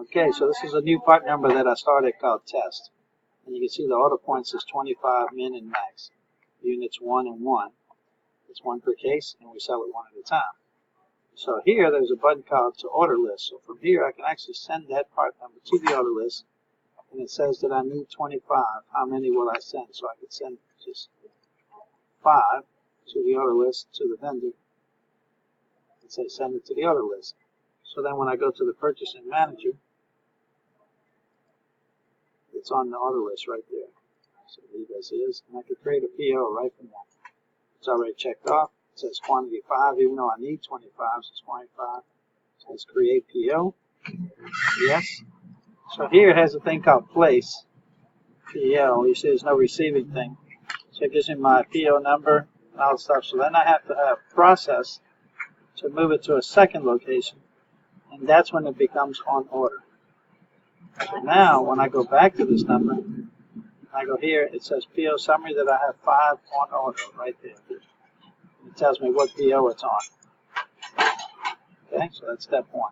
Okay, so this is a new part number that I started called test. And you can see the order points is 25 min and max. Units 1 and 1. It's 1 per case, and we sell it 1 at a time. So here there's a button called to order list. So from here I can actually send that part number to the order list. And it says that I need 25. How many will I send? So I could send just 5 to the order list to the vendor and say send it to the order list. So then when I go to the purchasing manager, it's on the order list right there. So leave as is, and I could create a PO right from that. It's already checked off. It says quantity 5, even though I need 25, so it's 25. It says create PO. Yes. So here it has a thing called place. PO. You see there's no receiving thing. So it gives me my PO number and all the stuff. So then I have to have process to move it to a second location. And that's when it becomes on order. So now, when I go back to this number, I go here, it says PO summary that I have 5 on order right there. It tells me what PO it's on. Okay, so that's step 1.